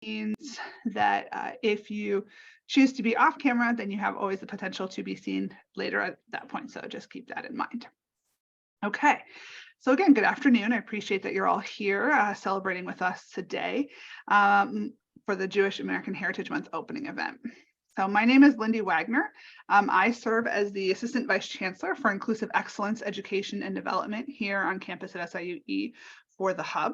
means that if you choose to be off camera, then you have always the potential to be seen later at that point. So just keep that in mind. Okay. So again, good afternoon. I appreciate that you're all here celebrating with us today for the Jewish American Heritage Month opening event. So my name is Lindy Wagner. I serve as the Assistant Vice Chancellor for Inclusive Excellence Education and Development here on campus at SIUE for the Hub.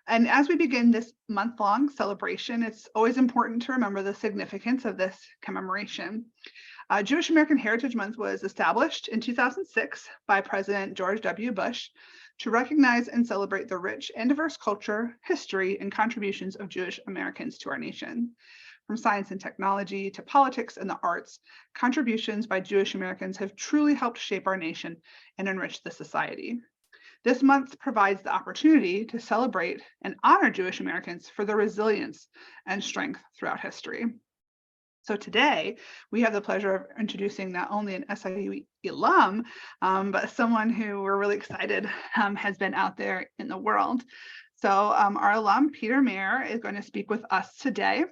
And as we begin this month-long celebration, it's always important to remember the significance of this commemoration. Jewish American Heritage Month was established in 2006 by President George W. Bush to recognize and celebrate the rich and diverse culture, history, and contributions of Jewish Americans to our nation. From science and technology to politics and the arts, contributions by Jewish Americans have truly helped shape our nation and enrich the society. This month provides the opportunity to celebrate and honor Jewish Americans for their resilience and strength throughout history. So today, we have the pleasure of introducing not only an SIUE alum, but someone who we're really excited has been out there in the world. So our alum, Peter Maer, is going to speak with us today.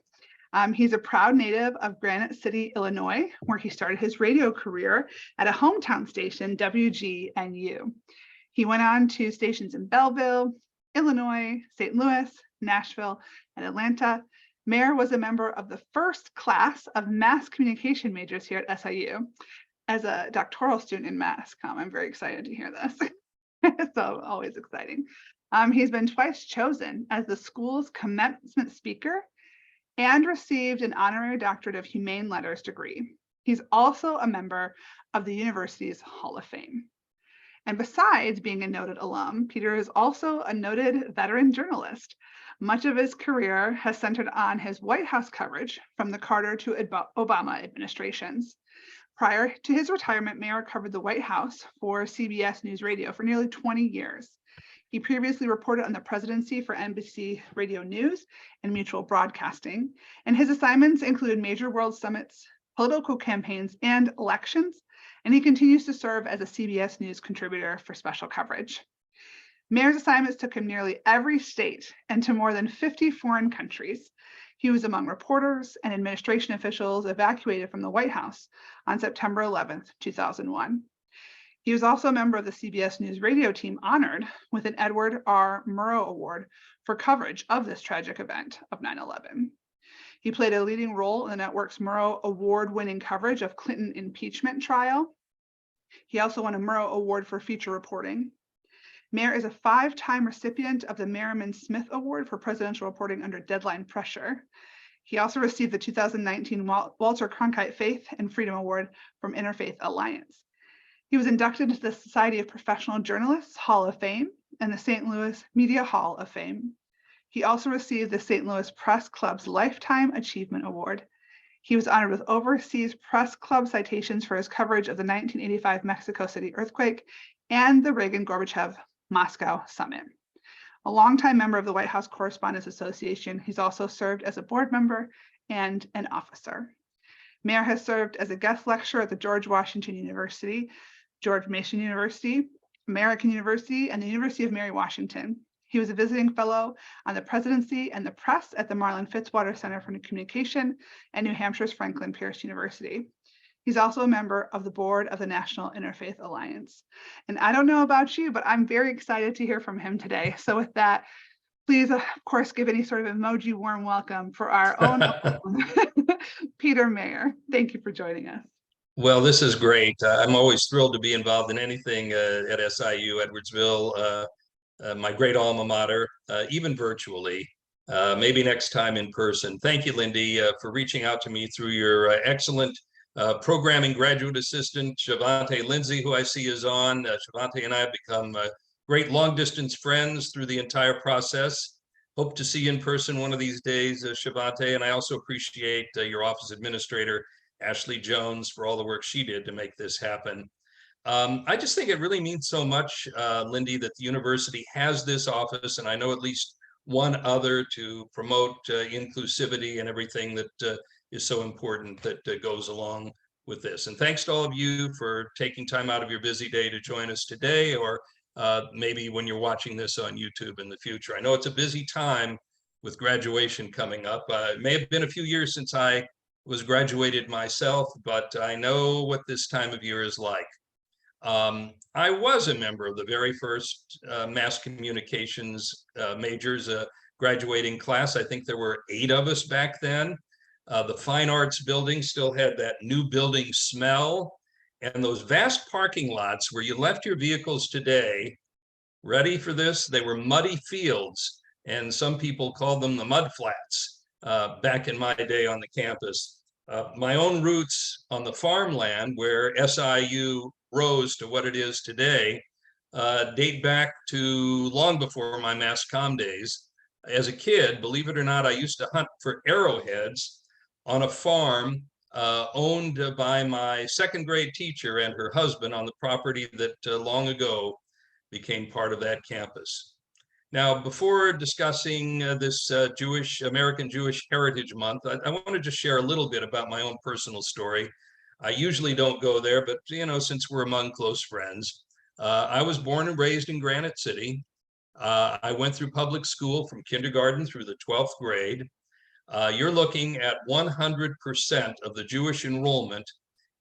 He's a proud native of Granite City, Illinois, where he started his radio career at a hometown station, WGNU. He went on to stations in Belleville, Illinois, St. Louis, Nashville, and Atlanta. Maer was a member of the first class of mass communication majors here at SIU. As a doctoral student in mass comm, I'm very excited to hear this. So always exciting. He's been twice chosen as the school's commencement speaker and received an honorary doctorate of humane letters degree. He's also a member of the university's Hall of Fame. And besides being a noted alum, Peter is also a noted veteran journalist. Much of his career has centered on his White House coverage from the Carter to Obama administrations. Prior to his retirement, Mayer covered the White House for CBS News Radio for nearly 20 years. He previously reported on the presidency for NBC Radio News and Mutual Broadcasting, and his assignments include major world summits, political campaigns, and elections, and he continues to serve as a CBS News contributor for special coverage. Mayor's assignments took him nearly every state and to more than 50 foreign countries. He was among reporters and administration officials evacuated from the White House on September 11th, 2001. He was also a member of the CBS News Radio team honored with an Edward R. Murrow Award for coverage of this tragic event of 9/11. He played a leading role in the network's Murrow Award-winning coverage of Clinton impeachment trial. He also won a Murrow Award for feature reporting. Mayer is a 5-time recipient of the Merriman Smith Award for presidential reporting under deadline pressure. He also received the 2019 Walter Cronkite Faith and Freedom Award from Interfaith Alliance. He was inducted into the Society of Professional Journalists Hall of Fame and the St. Louis Media Hall of Fame. He also received the St. Louis Press Club's Lifetime Achievement Award. He was honored with Overseas Press Club citations for his coverage of the 1985 Mexico City earthquake and the Reagan-Gorbachev Moscow Summit. A longtime member of the White House Correspondents Association, he's also served as a board member and an officer. Mayer has served as a guest lecturer at the George Washington University, George Mason University, American University, and the University of Mary Washington. He was a visiting fellow on the presidency and the press at the Marlin Fitzwater Center for New Communication and New Hampshire's Franklin Pierce University. He's also a member of the board of the National Interfaith Alliance. And I don't know about you, but I'm very excited to hear from him today. So with that, please, of course, give any sort of emoji warm welcome for our own Peter Maer. Thank you for joining us. Well, this is great. I'm always thrilled to be involved in anything at SIU Edwardsville, my great alma mater, even virtually, maybe next time in person. Thank you, Lindy, for reaching out to me through your excellent programming graduate assistant, Shavante Lindsay, who I see is on. Shavante and I have become great long-distance friends through the entire process. Hope to see you in person one of these days, Shavante. And I also appreciate your office administrator, Ashley Jones, for all the work she did to make this happen. I just think it really means so much, Lindy, that the university has this office, and I know at least one other to promote inclusivity and everything that is so important that goes along with this. And thanks to all of you for taking time out of your busy day to join us today, or maybe when you're watching this on YouTube in the future. I know it's a busy time with graduation coming up. It may have been a few years since I was graduated myself, but I know what this time of year is like. I was a member of the very first mass communications majors graduating class. I think there were 8 of us back then. The Fine Arts building still had that new building smell, and those vast parking lots where you left your vehicles today, ready for this? They were muddy fields, and some people called them the mud flats back in my day on the campus. My own roots on the farmland where SIU rose to what it is today date back to long before my mass comm days. As a kid, believe it or not, I used to hunt for arrowheads on a farm owned by my second grade teacher and her husband on the property that long ago became part of that campus. Now, before discussing this American Jewish Heritage Month, I want to just share a little bit about my own personal story. I usually don't go there, but since we're among close friends, I was born and raised in Granite City. I went through public school from kindergarten through the 12th grade. You're looking at 100% of the Jewish enrollment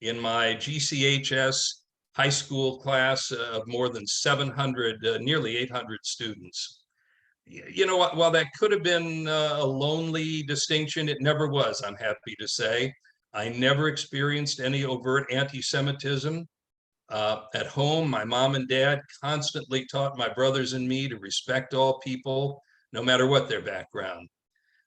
in my GCHS high school class of more than 700, nearly 800 students. While that could have been a lonely distinction, it never was, I'm happy to say. I never experienced any overt anti-Semitism. At home, my mom and dad constantly taught my brothers and me to respect all people, no matter what their background.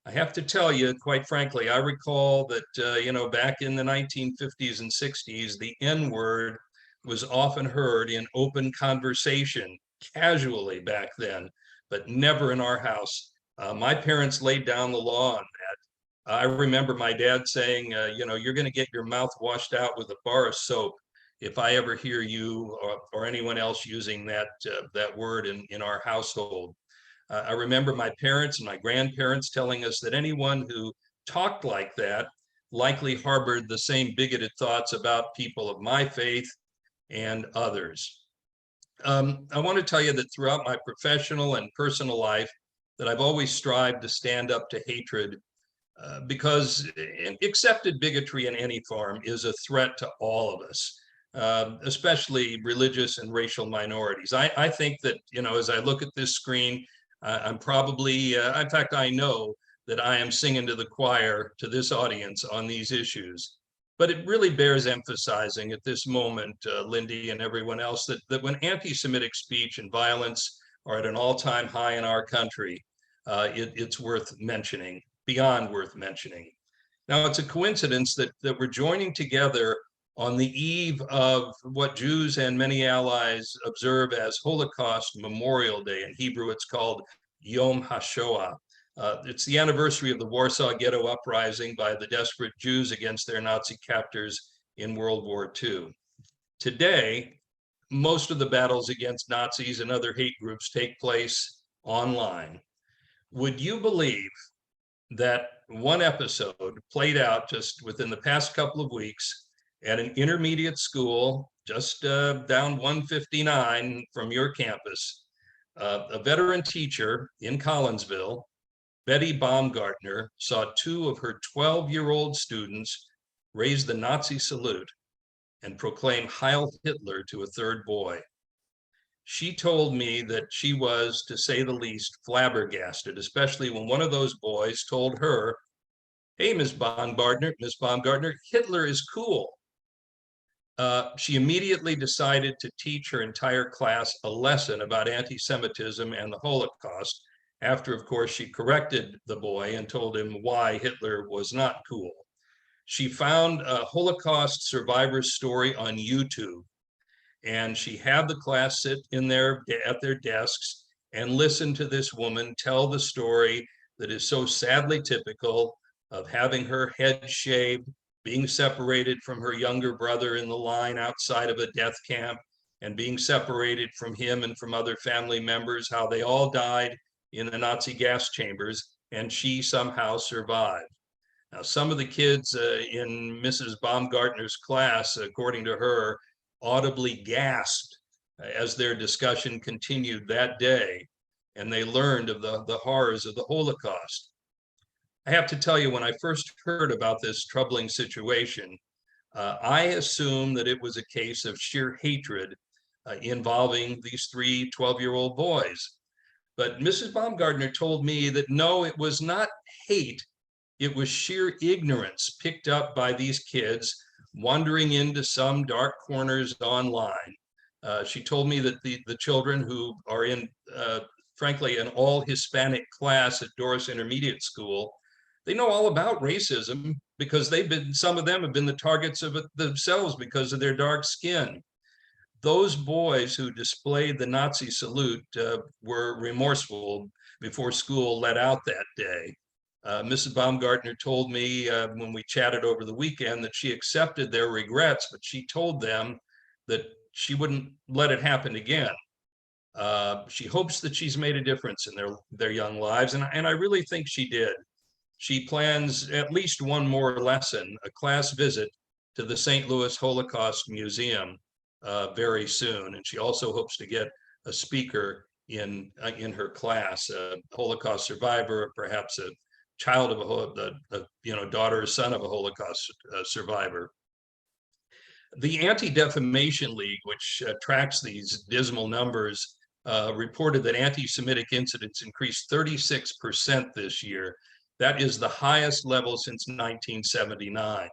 I have to tell you, quite frankly, I recall that, back in the 1950s and 60s, the N-word was often heard in open conversation, casually back then, but never in our house. My parents laid down the law on that. I remember my dad saying, you're going to get your mouth washed out with a bar of soap if I ever hear you or anyone else using that word in our household. I remember my parents and my grandparents telling us that anyone who talked like that likely harbored the same bigoted thoughts about people of my faith and others. I want to tell you that throughout my professional and personal life, that I've always strived to stand up to hatred because accepted bigotry in any form is a threat to all of us, especially religious and racial minorities. I think that, as I look at this screen, I'm probably, in fact, I know that I am singing to the choir to this audience on these issues. But it really bears emphasizing at this moment, Lindy and everyone else, that when anti-Semitic speech and violence are at an all-time high in our country, it's worth mentioning, beyond worth mentioning. Now, it's a coincidence that we're joining together on the eve of what Jews and many allies observe as Holocaust Memorial Day. In Hebrew, it's called Yom HaShoah. It's the anniversary of the Warsaw Ghetto Uprising by the desperate Jews against their Nazi captors in World War II. Today, most of the battles against Nazis and other hate groups take place online. Would you believe that one episode played out just within the past couple of weeks at an intermediate school just down 159 from your campus? A veteran teacher in Collinsville, Betty Baumgartner, saw 2 of her 12-year-old students raise the Nazi salute and proclaim Heil Hitler to a third boy. She told me that she was, to say the least, flabbergasted, especially when one of those boys told her, "Hey, Miss Baumgartner, Hitler is cool." She immediately decided to teach her entire class a lesson about anti-Semitism and the Holocaust, after, of course, she corrected the boy and told him why Hitler was not cool. She found a Holocaust survivor's story on YouTube, and she had the class sit in there at their desks and listen to this woman tell the story that is so sadly typical of having her head shaved, being separated from her younger brother in the line outside of a death camp, and being separated from him and from other family members, how they all died in the Nazi gas chambers, and she somehow survived. Now, some of the kids in Mrs. Baumgartner's class, according to her, audibly gasped as their discussion continued that day. and they learned of the horrors of the Holocaust. I have to tell you, when I first heard about this troubling situation, I assumed that it was a case of sheer hatred involving these three 12-year-old boys. But Mrs. Baumgartner told me that no, it was not hate. It was sheer ignorance picked up by these kids wandering into some dark corners online. She told me that the children who are in, frankly, an all Hispanic class at Doris Intermediate School, they know all about racism because some of them have been the targets of it themselves because of their dark skin. Those boys who displayed the Nazi salute were remorseful before school let out that day. Mrs. Baumgartner told me when we chatted over the weekend that she accepted their regrets, but she told them that she wouldn't let it happen again. She hopes that she's made a difference in their young lives, and I really think she did. She plans at least one more lesson, a class visit to the St. Louis Holocaust Museum very soon, and she also hopes to get a speaker in her class, a Holocaust survivor, or perhaps a child of a daughter or son of a Holocaust survivor. The Anti-Defamation League, which tracks these dismal numbers, reported that anti-Semitic incidents increased 36% this year. That is the highest level since 1979.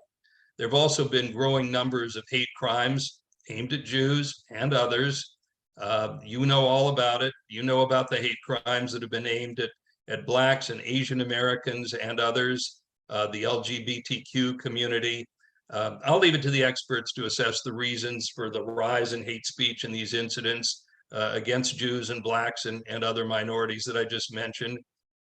There have also been growing numbers of hate crimes aimed at Jews and others. You know all about it. You know about the hate crimes that have been aimed at Blacks and Asian Americans and others, the LGBTQ community. I'll leave it to the experts to assess the reasons for the rise in hate speech in these incidents against Jews and Blacks and other minorities that I just mentioned.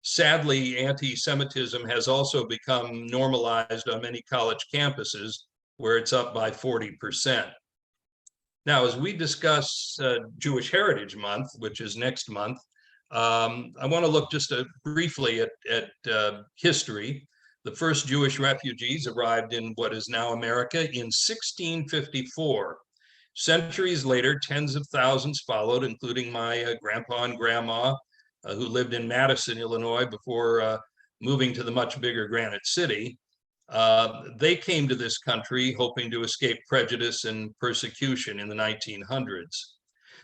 Sadly, anti-Semitism has also become normalized on many college campuses, where it's up by 40%. Now, as we discuss Jewish Heritage Month, which is next month, I want to look just briefly at history. The first Jewish refugees arrived in what is now America in 1654. Centuries later, tens of thousands followed, including my grandpa and grandma, who lived in Madison, Illinois, before moving to the much bigger Granite City. They came to this country hoping to escape prejudice and persecution in the 1900s.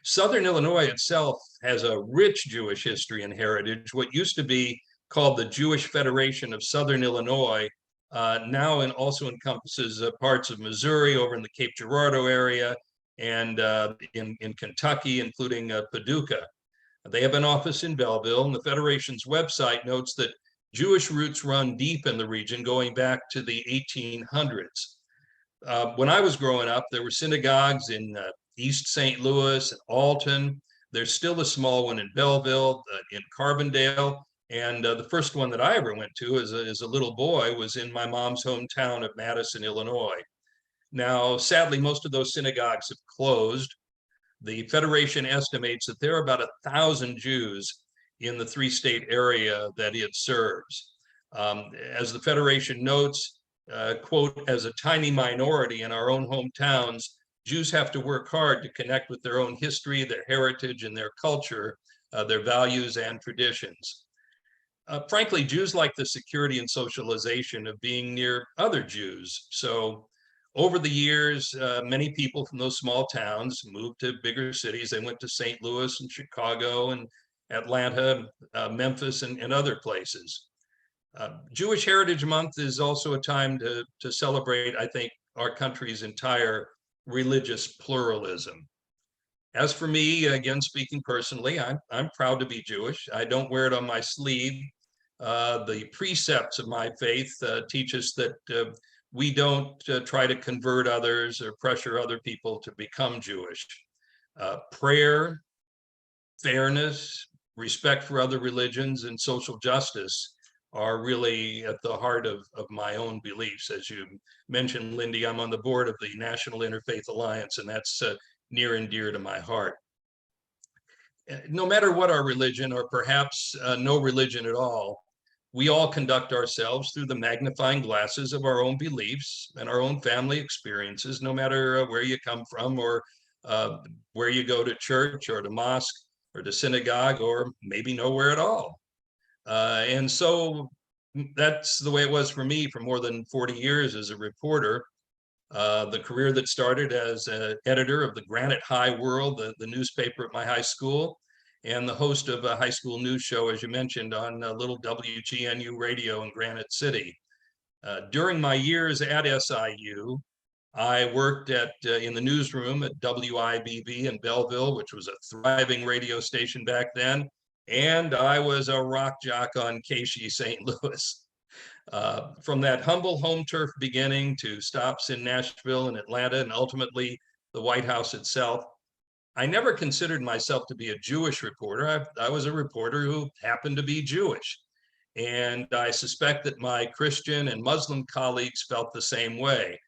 Southern Illinois itself has a rich Jewish history and heritage. What used to be called the Jewish Federation of Southern Illinois now also encompasses parts of Missouri, over in the Cape Girardeau area, and in Kentucky, including Paducah. They have an office in Belleville, and the Federation's website notes that Jewish roots run deep in the region, going back to the 1800s. When I was growing up, there were synagogues in East St. Louis and Alton. There's still a small one in Belleville, in Carbondale, and the first one that I ever went to as a little boy was in my mom's hometown of Madison, Illinois. Now, sadly, most of those synagogues have closed. The Federation estimates that there are about 1,000 Jews in the three-state area that it serves. As the Federation notes, quote, as a tiny minority in our own hometowns, Jews have to work hard to connect with their own history, their heritage, and their culture, their values and traditions. Frankly, Jews like the security and socialization of being near other Jews. So over the years, many people from those small towns moved to bigger cities. They went to St. Louis and Chicago and Atlanta, Memphis, and other places. Jewish Heritage Month is also a time to celebrate, I think, our country's entire religious pluralism. As for me, again, speaking personally, I'm proud to be Jewish. I don't wear it on my sleeve. The precepts of my faith teach us that we don't try to convert others or pressure other people to become Jewish. Prayer, fairness, respect for other religions, and social justice are really at the heart of my own beliefs. As you mentioned, Lindy, I'm on the board of the National Interfaith Alliance, and that's near and dear to my heart. No matter what our religion, or perhaps no religion at all, we all conduct ourselves through the magnifying glasses of our own beliefs and our own family experiences, no matter where you come from, or where you go to church or to mosque, or to synagogue, or maybe nowhere at all. And so that's the way it was for me for more than 40 years as a reporter. The career that started as an editor of the Granite High World, the newspaper at my high school, and the host of a high school news show, as you mentioned, on little WGNU radio in Granite City. During my years at SIU, I worked in the newsroom at WIBB in Belleville, which was a thriving radio station back then, and I was a rock jock on KC St. Louis. From that humble home turf beginning to stops in Nashville and Atlanta, and ultimately the White House itself, I never considered myself to be a Jewish reporter. I was a reporter who happened to be Jewish. And I suspect that my Christian and Muslim colleagues felt the same way.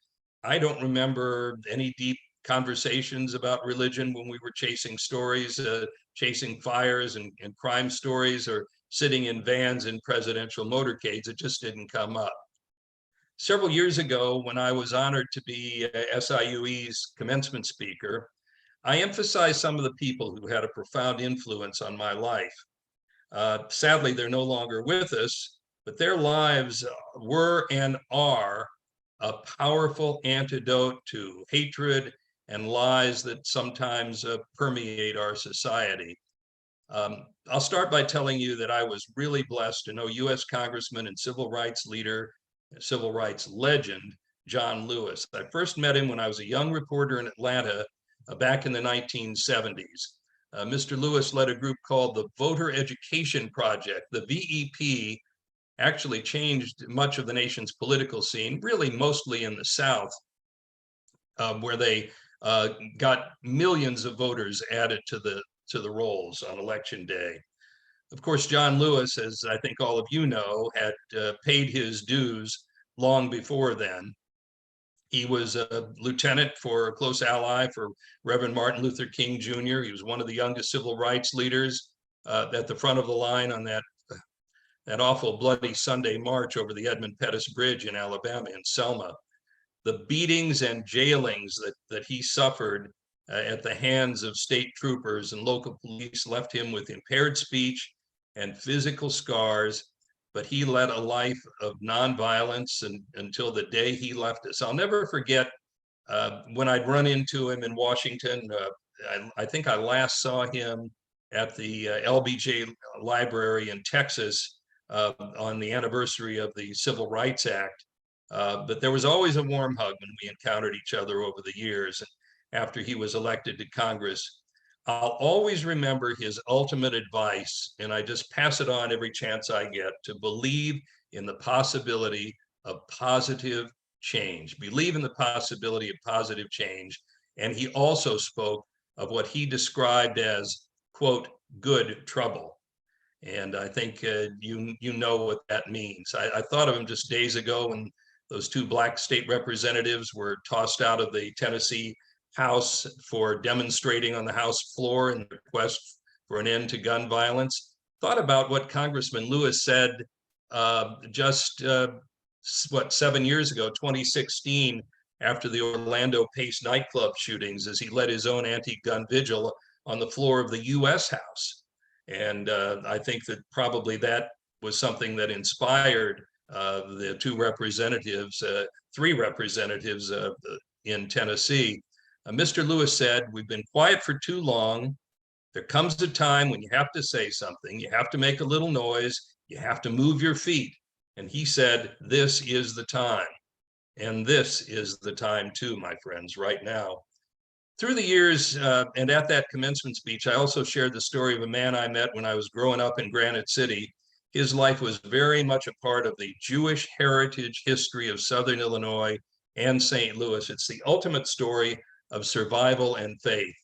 I don't remember any deep conversations about religion when we were chasing stories, chasing fires and crime stories, or sitting in vans in presidential motorcades. It just didn't come up. Several years ago, when I was honored to be SIUE's commencement speaker, I emphasized some of the people who had a profound influence on my life. Sadly, they're no longer with us, but their lives were and are a powerful antidote to hatred and lies that sometimes permeate our society. I'll start by telling you that I was really blessed to know U.S. Congressman and civil rights leader, civil rights legend, John Lewis. I first met him when I was a young reporter in Atlanta back in the 1970s. Mr. Lewis led a group called the Voter Education Project. The VEP actually changed much of the nation's political scene, really mostly in the South, where they got millions of voters added to the rolls on election day. Of course, John Lewis, as I think all of you know, had paid his dues long before then. He was a lieutenant for a close ally for Reverend Martin Luther King Jr. He was one of the youngest civil rights leaders at the front of the line on that awful bloody Sunday march over the Edmund Pettus Bridge in Alabama, in Selma. The beatings and jailings that he suffered at the hands of state troopers and local police left him with impaired speech and physical scars, but he led a life of nonviolence until the day he left us. I'll never forget when I'd run into him in Washington. I think I last saw him at the LBJ Library in Texas on the anniversary of the Civil Rights Act. But there was always a warm hug when we encountered each other over the years. After he was elected to Congress, I'll always remember his ultimate advice, and I just pass it on every chance I get, to believe in the possibility of positive change. Believe in the possibility of positive change. And he also spoke of what he described as, quote, good trouble. And I think you know what that means. I thought of him just days ago when those two Black state representatives were tossed out of the Tennessee House for demonstrating on the House floor in the request for an end to gun violence. Thought about what Congressman Lewis said just 7 years ago, 2016, after the Orlando Pace nightclub shootings, as he led his own anti-gun vigil on the floor of the U.S. House. And I think that probably that was something that inspired the three representatives in Tennessee. Mr. Lewis said, "We've been quiet for too long. There comes a time when you have to say something. You have to make a little noise. You have to move your feet." And he said, "This is the time." And this is the time too, my friends, right now. Through the years and at that commencement speech, I also shared the story of a man I met when I was growing up in Granite City. His life was very much a part of the Jewish heritage history of Southern Illinois and St. Louis. It's the ultimate story of survival and faith.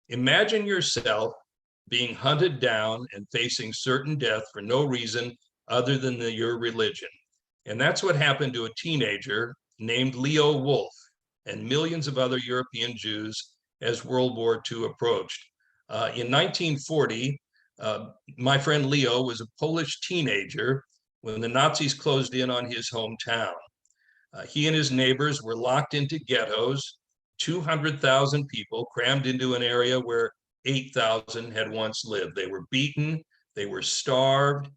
Imagine yourself being hunted down and facing certain death for no reason other than your religion. And that's what happened to a teenager named Leo Wolf and millions of other European Jews as World War II approached. In 1940, my friend Leo was a Polish teenager when the Nazis closed in on his hometown. He and his neighbors were locked into ghettos, 200,000 people crammed into an area where 8,000 had once lived. They were beaten, they were starved.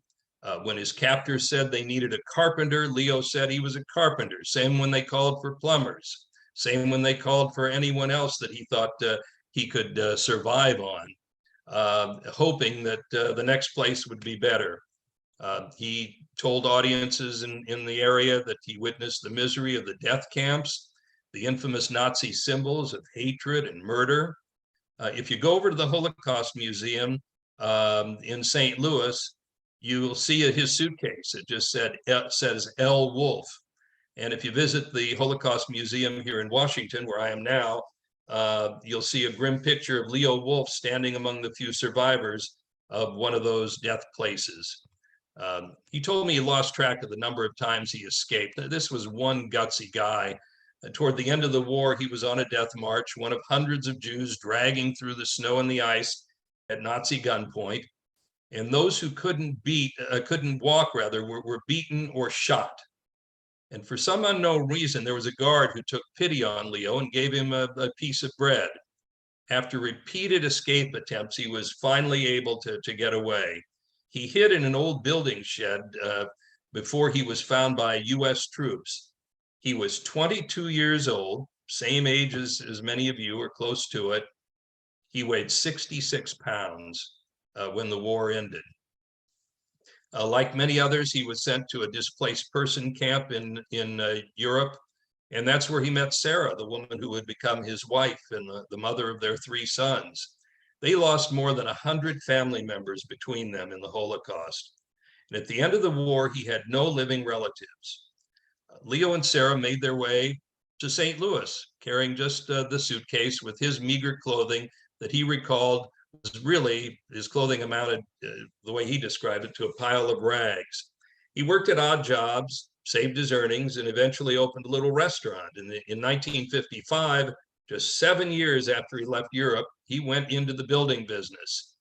When his captors said they needed a carpenter, Leo said he was a carpenter. Same when they called for plumbers. Same when they called for anyone else that he thought he could survive on, hoping that the next place would be better. He told audiences in the area that he witnessed the misery of the death camps, the infamous Nazi symbols of hatred and murder. If you go over to the Holocaust Museum in St. Louis, you will see his suitcase. It just says L. Wolf. And if you visit the Holocaust Museum here in Washington, where I am now, you'll see a grim picture of Leo Wolf standing among the few survivors of one of those death places. He told me he lost track of the number of times he escaped. This was one gutsy guy. Toward the end of the war, he was on a death march, one of hundreds of Jews dragging through the snow and the ice at Nazi gunpoint. And those who couldn't walk, were beaten or shot. And for some unknown reason, there was a guard who took pity on Leo and gave him a piece of bread. After repeated escape attempts, he was finally able to get away. He hid in an old building shed before he was found by US troops. He was 22 years old, same age as many of you, or close to it. He weighed 66 pounds when the war ended. Like many others, he was sent to a displaced person camp in Europe. And that's where he met Sarah, the woman who would become his wife and the mother of their 3 sons. They lost more than 100 family members between them in the Holocaust. And at the end of the war, he had no living relatives. Leo and Sarah made their way to St. Louis, carrying just the suitcase with his meager clothing that he recalled was really, his clothing amounted, the way he described it, to a pile of rags. He worked at odd jobs, saved his earnings, and eventually opened a little restaurant. In 1955, just 7 years after he left Europe, he went into the building business.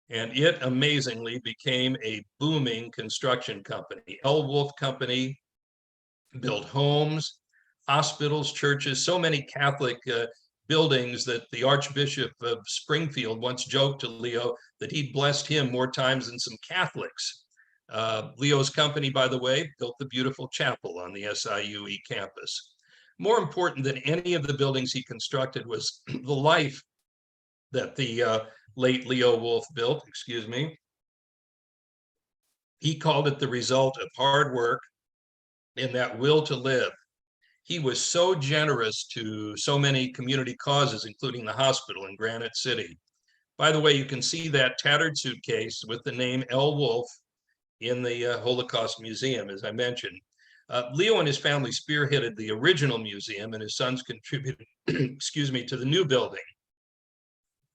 And it amazingly became a booming construction company. L. Wolf Company built homes, hospitals, churches, so many Catholic buildings that the Archbishop of Springfield once joked to Leo that he'd blessed him more times than some Catholics. Leo's company, by the way, built the beautiful chapel on the SIUE campus. More important than any of the buildings he constructed was the life that the late Leo Wolf built, He called it the result of hard work and that will to live. He was so generous to so many community causes, including the hospital in Granite City. By the way, you can see that tattered suitcase with the name L. Wolf in the Holocaust Museum, as I mentioned. Leo and his family spearheaded the original museum, and his sons contributed, to the new building.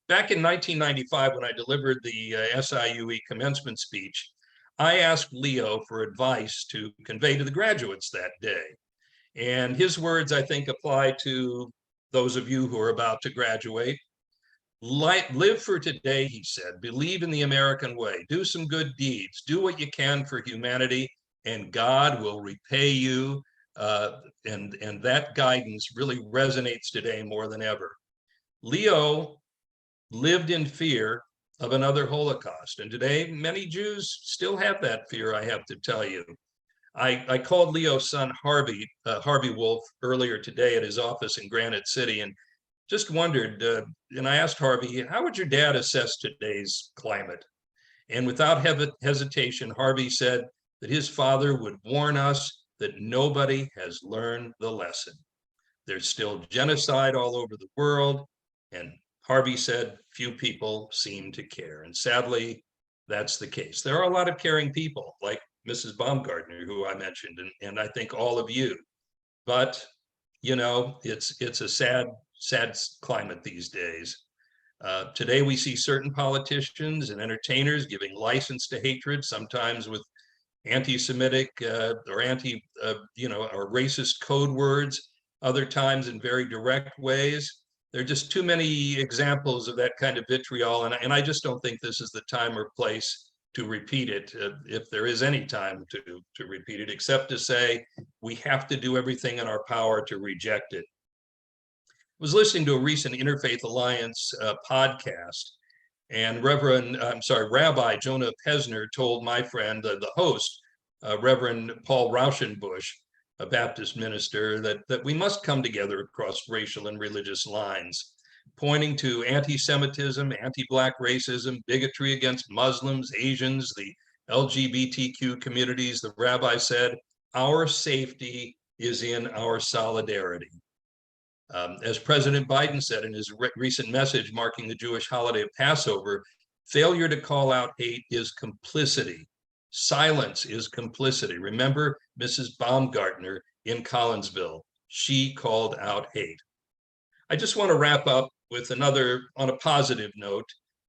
Back in 1995, when I delivered the SIUE commencement speech, I asked Leo for advice to convey to the graduates that day. And his words, I think, apply to those of you who are about to graduate. Live for today, he said. Believe in the American way. Do some good deeds. Do what you can for humanity, and God will repay you. And that guidance really resonates today more than ever. Leo lived in fear of another Holocaust, and today many Jews still have that fear, I have to tell you. I called Leo's son Harvey Wolf earlier today at his office in Granite City, and just wondered, and I asked Harvey, how would your dad assess today's climate? And without hesitation, Harvey said that his father would warn us that nobody has learned the lesson. There's still genocide all over the world, and Harvey said few people seem to care. And sadly, that's the case. There are a lot of caring people, like Mrs. Baumgartner, who I mentioned, and I think all of you. But, you know, it's a sad climate these days. Today, we see certain politicians and entertainers giving license to hatred, sometimes with anti-Semitic or or racist code words, other times in very direct ways. There are just too many examples of that kind of vitriol, and I just don't think this is the time or place to repeat it, if there is any time to repeat it, except to say we have to do everything in our power to reject it. I was listening to a recent Interfaith Alliance podcast, And Rabbi Jonah Pesner told my friend, the host, Reverend Paul Rauschenbusch, a Baptist minister, that we must come together across racial and religious lines, pointing to anti-Semitism, anti-Black racism, bigotry against Muslims, Asians, the LGBTQ communities. The rabbi said, our safety is in our solidarity. As President Biden said in his recent message marking the Jewish holiday of Passover, failure to call out hate is complicity. Silence is complicity. Remember Mrs. Baumgartner in Collinsville. She called out hate. I just want to wrap up with another, on a positive note.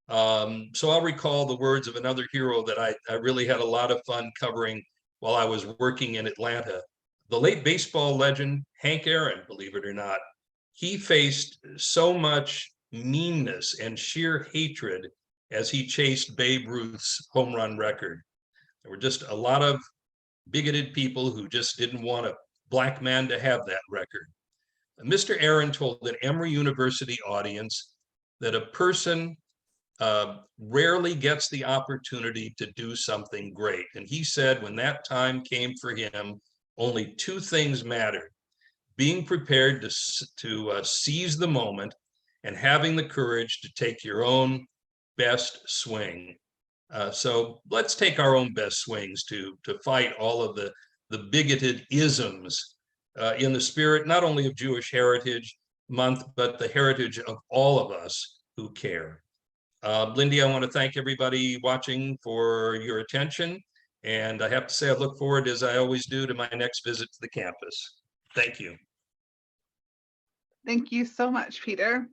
So I'll recall the words of another hero that I really had a lot of fun covering while I was working in Atlanta. The late baseball legend, Hank Aaron, believe it or not. He faced so much meanness and sheer hatred as he chased Babe Ruth's home run record. There were just a lot of bigoted people who just didn't want a Black man to have that record. Mr. Aaron told an Emory University audience that a person rarely gets the opportunity to do something great. And he said when that time came for him, only two things mattered: being prepared to seize the moment and having the courage to take your own best swing. So let's take our own best swings to fight all of the bigoted isms in the spirit, not only of Jewish Heritage Month, but the heritage of all of us who care. Lindy, I want to thank everybody watching for your attention. And I have to say, I look forward, as I always do, to my next visit to the campus. Thank you. Thank you so much, Peter.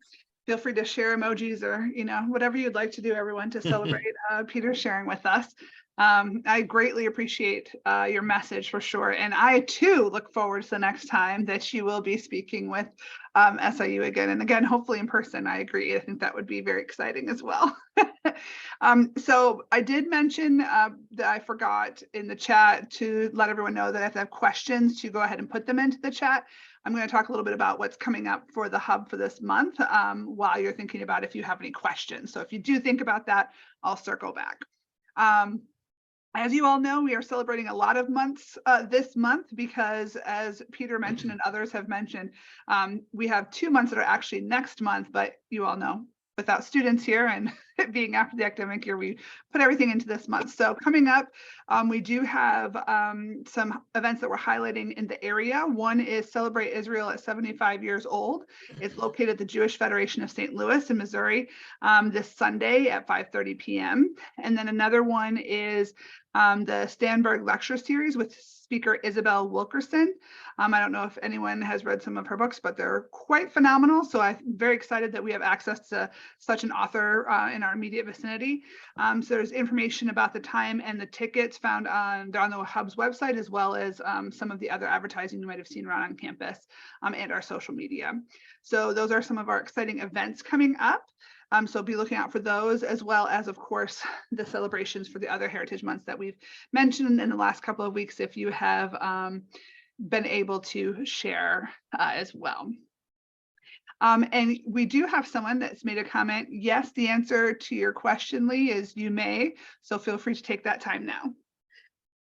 Feel free to share emojis or, whatever you'd like to do, everyone, to celebrate Peter sharing with us. I greatly appreciate your message for sure. And I too look forward to the next time that you will be speaking with SIU again. And again, hopefully in person. I agree. I think that would be very exciting as well. So I did mention that I forgot in the chat to let everyone know that if they have questions, to go ahead and put them into the chat. I'm going to talk a little bit about what's coming up for the hub for this month while you're thinking about if you have any questions. So if you do think about that, I'll circle back. As you all know, we are celebrating a lot of months this month because, as Peter mentioned and others have mentioned, we have 2 months that are actually next month, but you all know, without students here and it being after the academic year, we put everything into this month. So coming up, we do have some events that we're highlighting in the area. One is Celebrate Israel at 75 years old. It's located at the Jewish Federation of St. Louis in Missouri this Sunday at 5:30 p.m. And then another one is the Stanberg Lecture Series with speaker Isabel Wilkerson. I don't know if anyone has read some of her books, but they're quite phenomenal. So I'm very excited that we have access to such an author in our immediate vicinity. So there's information about the time and the tickets found on the Hub's website, as well as some of the other advertising you might have seen around on campus and our social media. So those are some of our exciting events coming up. So be looking out for those, as well as, of course, the celebrations for the other Heritage Months that we've mentioned in the last couple of weeks, if you have been able to share as well. And we do have someone that's made a comment. Yes, the answer to your question, Lee, is you may. So feel free to take that time now.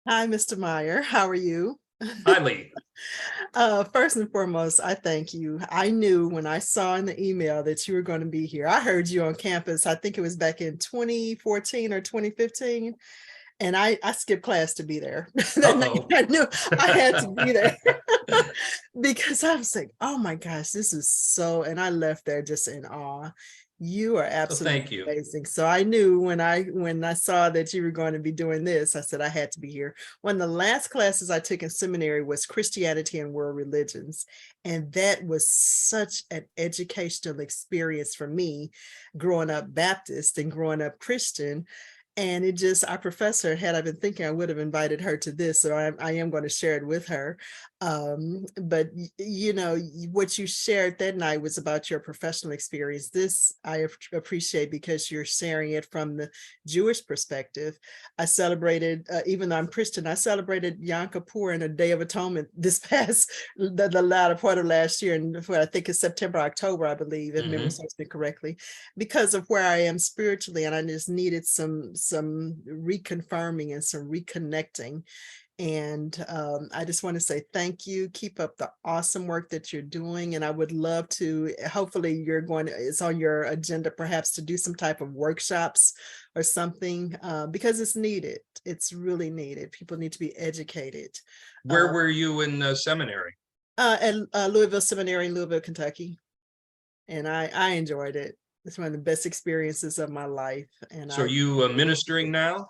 Hi, Mr. Maer. How are you? Hi, Lee. First and foremost, I thank you. I knew when I saw in the email that you were going to be here. I heard you on campus. I think it was back in 2014 or 2015. And I skipped class to be there. I knew I had to be there because I was like, oh my gosh, this is so, and I left there just in awe. You are absolutely amazing. So I knew when I saw that you were going to be doing this, I said I had to be here. One of the last classes I took in seminary was Christianity and World Religions. And that was such an educational experience for me, growing up Baptist and growing up Christian. And it just, our professor, had I been thinking, I would have invited her to this, so I am going to share it with her. But you know, what you shared that night was about your professional experience. This I appreciate because you're sharing it from the Jewish perspective. I celebrated, even though I'm Christian, I celebrated Yom Kippur and a Day of Atonement this past, the latter part of last year, and I think it's September, October, I believe, if memory serves me correctly, because of where I am spiritually, and I just needed some reconfirming and some reconnecting. And I just want to say thank you. Keep up the awesome work that you're doing. And I would love to, hopefully you're going to, it's on your agenda perhaps to do some type of workshops or something, because it's needed. It's really needed. People need to be educated. Where were you in seminary? At Louisville Seminary in Louisville, Kentucky. And I enjoyed it. It's one of the best experiences of my life. And So are you ministering now?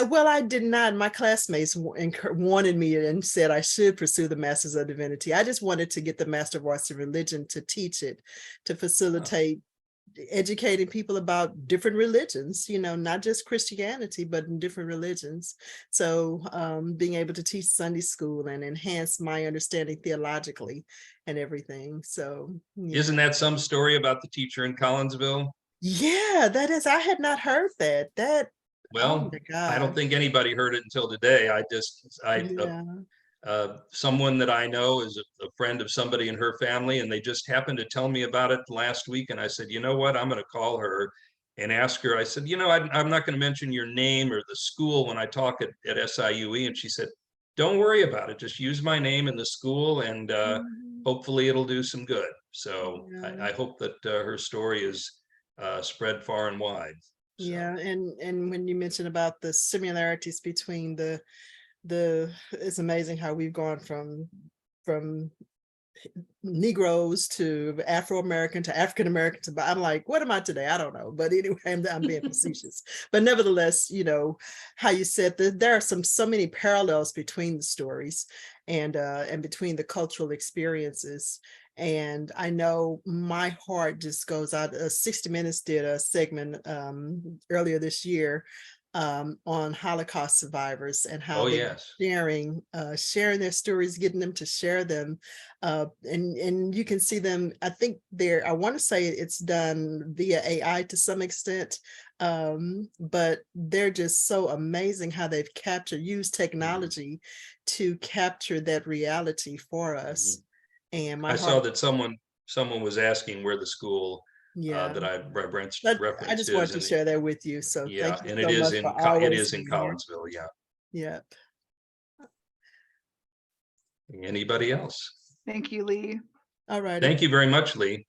Well, I did not. My classmates wanted me and said I should pursue the Masters of Divinity. I just wanted to get the Master of Arts in Religion to teach it, to facilitate educating people about different religions, you know, not just Christianity, but in different religions. So being able to teach Sunday school and enhance my understanding theologically and everything. So Isn't that some story about the teacher in Collinsville? yeah, that is. I had not heard that. Well, Oh my God. I don't think anybody heard it until today. Someone that I know is a friend of somebody in her family, and they just happened to tell me about it last week. And I said, you know what, I'm going to call her and ask her. I said, you know, I'm not going to mention your name or the school when I talk at SIUE. And she said, don't worry about it. Just use my name in the school, and hopefully it'll do some good. So I hope that her story is spread far and wide. So. Yeah, and when you mentioned about the similarities between the it's amazing how we've gone from Negroes to Afro-American to African-American to, I'm like, what am I today? I don't know. But anyway, I'm being facetious. But nevertheless, you know, how you said that there are so many parallels between the stories and between the cultural experiences. And I know my heart just goes out. 60 Minutes did a segment earlier this year on Holocaust survivors and how they're sharing their stories, getting them to share them. And you can see them, I think I want to say it's done via AI to some extent, but they're just so amazing how they've used technology to capture that reality for us. And I saw that someone was asking where the school that I referenced I just wanted to share that with you. So yeah, thank you and so much it is in Collinsville. Yeah. Yep. Anybody else? Thank you, Lee. All right. Thank you very much, Lee.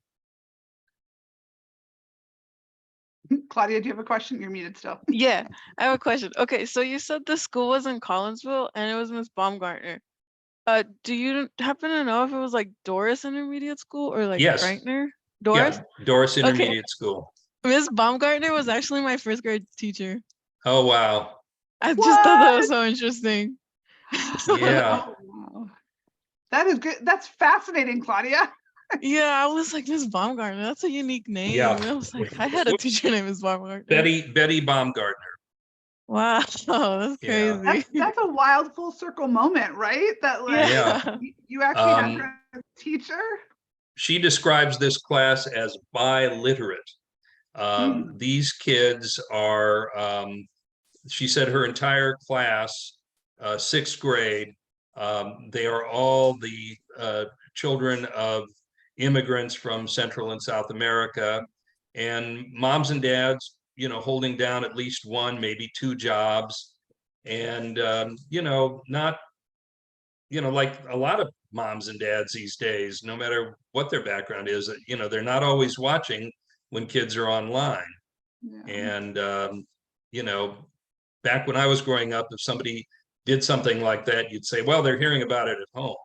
Claudia, do you have a question? You're muted still. Yeah, I have a question. Okay, so you said the school was in Collinsville and it was Miss Baumgartner. Do you happen to know if it was like Doris Intermediate School or like Frankner? Doris? Yeah, Doris Intermediate School. Miss Baumgartner was actually my first grade teacher. Oh, wow. I just thought that was so interesting. Yeah. Oh, wow. That is good. That's fascinating, Claudia. Yeah, I was like, Miss Baumgartner, that's a unique name. Yeah. I was like, I had a teacher named Miss Baumgartner. Betty Baumgartner. Wow, that's crazy. That's a wild full circle moment, right? That like you actually had her as a teacher. She describes this class as biliterate. These kids are, she said her entire class, 6th grade, they are all the children of immigrants from Central and South America, and moms and dads, you know, holding down at least one, maybe 2 jobs. And, you know, not, you know, like a lot of moms and dads these days, no matter what their background is, you know, they're not always watching when kids are online. And, you know, back when I was growing up, if somebody did something like that, you'd say, well, they're hearing about it at home.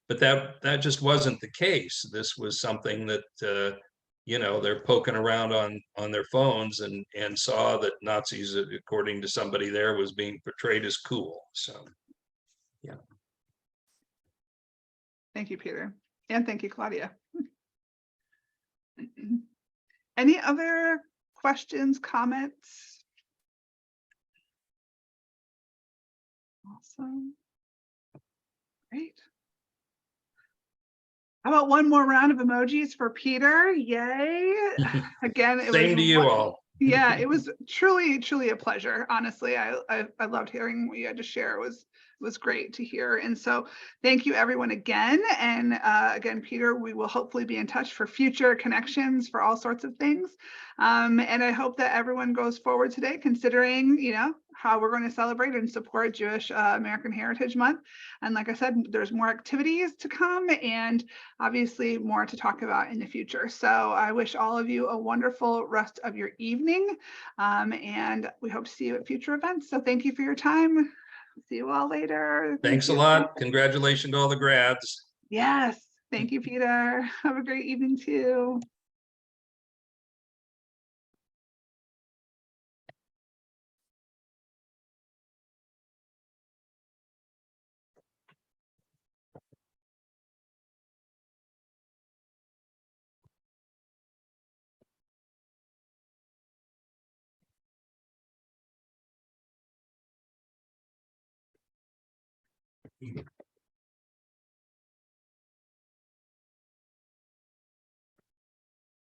But that just wasn't the case. This was something that, you know, they're poking around on their phones and saw that Nazis, according to somebody there, was being portrayed as cool. So, yeah. Thank you, Peter. And thank you, Claudia. Any other questions, comments? Awesome. Great. How about one more round of emojis for Peter? Yay. Again, it was Same to you all. Yeah, it was truly, truly a pleasure. Honestly, I loved hearing what you had to share. It was great to hear. And so thank you everyone again. And again, Peter, we will hopefully be in touch for future connections for all sorts of things. And I hope that everyone goes forward today considering, you know, how we're going to celebrate and support Jewish American Heritage Month. And like I said, there's more activities to come and obviously more to talk about in the future. So I wish all of you a wonderful rest of your evening. And we hope to see you at future events. So thank you for your time. See you all later. Thanks a lot. Congratulations to all the grads. Yes. Thank you, Peter. Have a great evening too.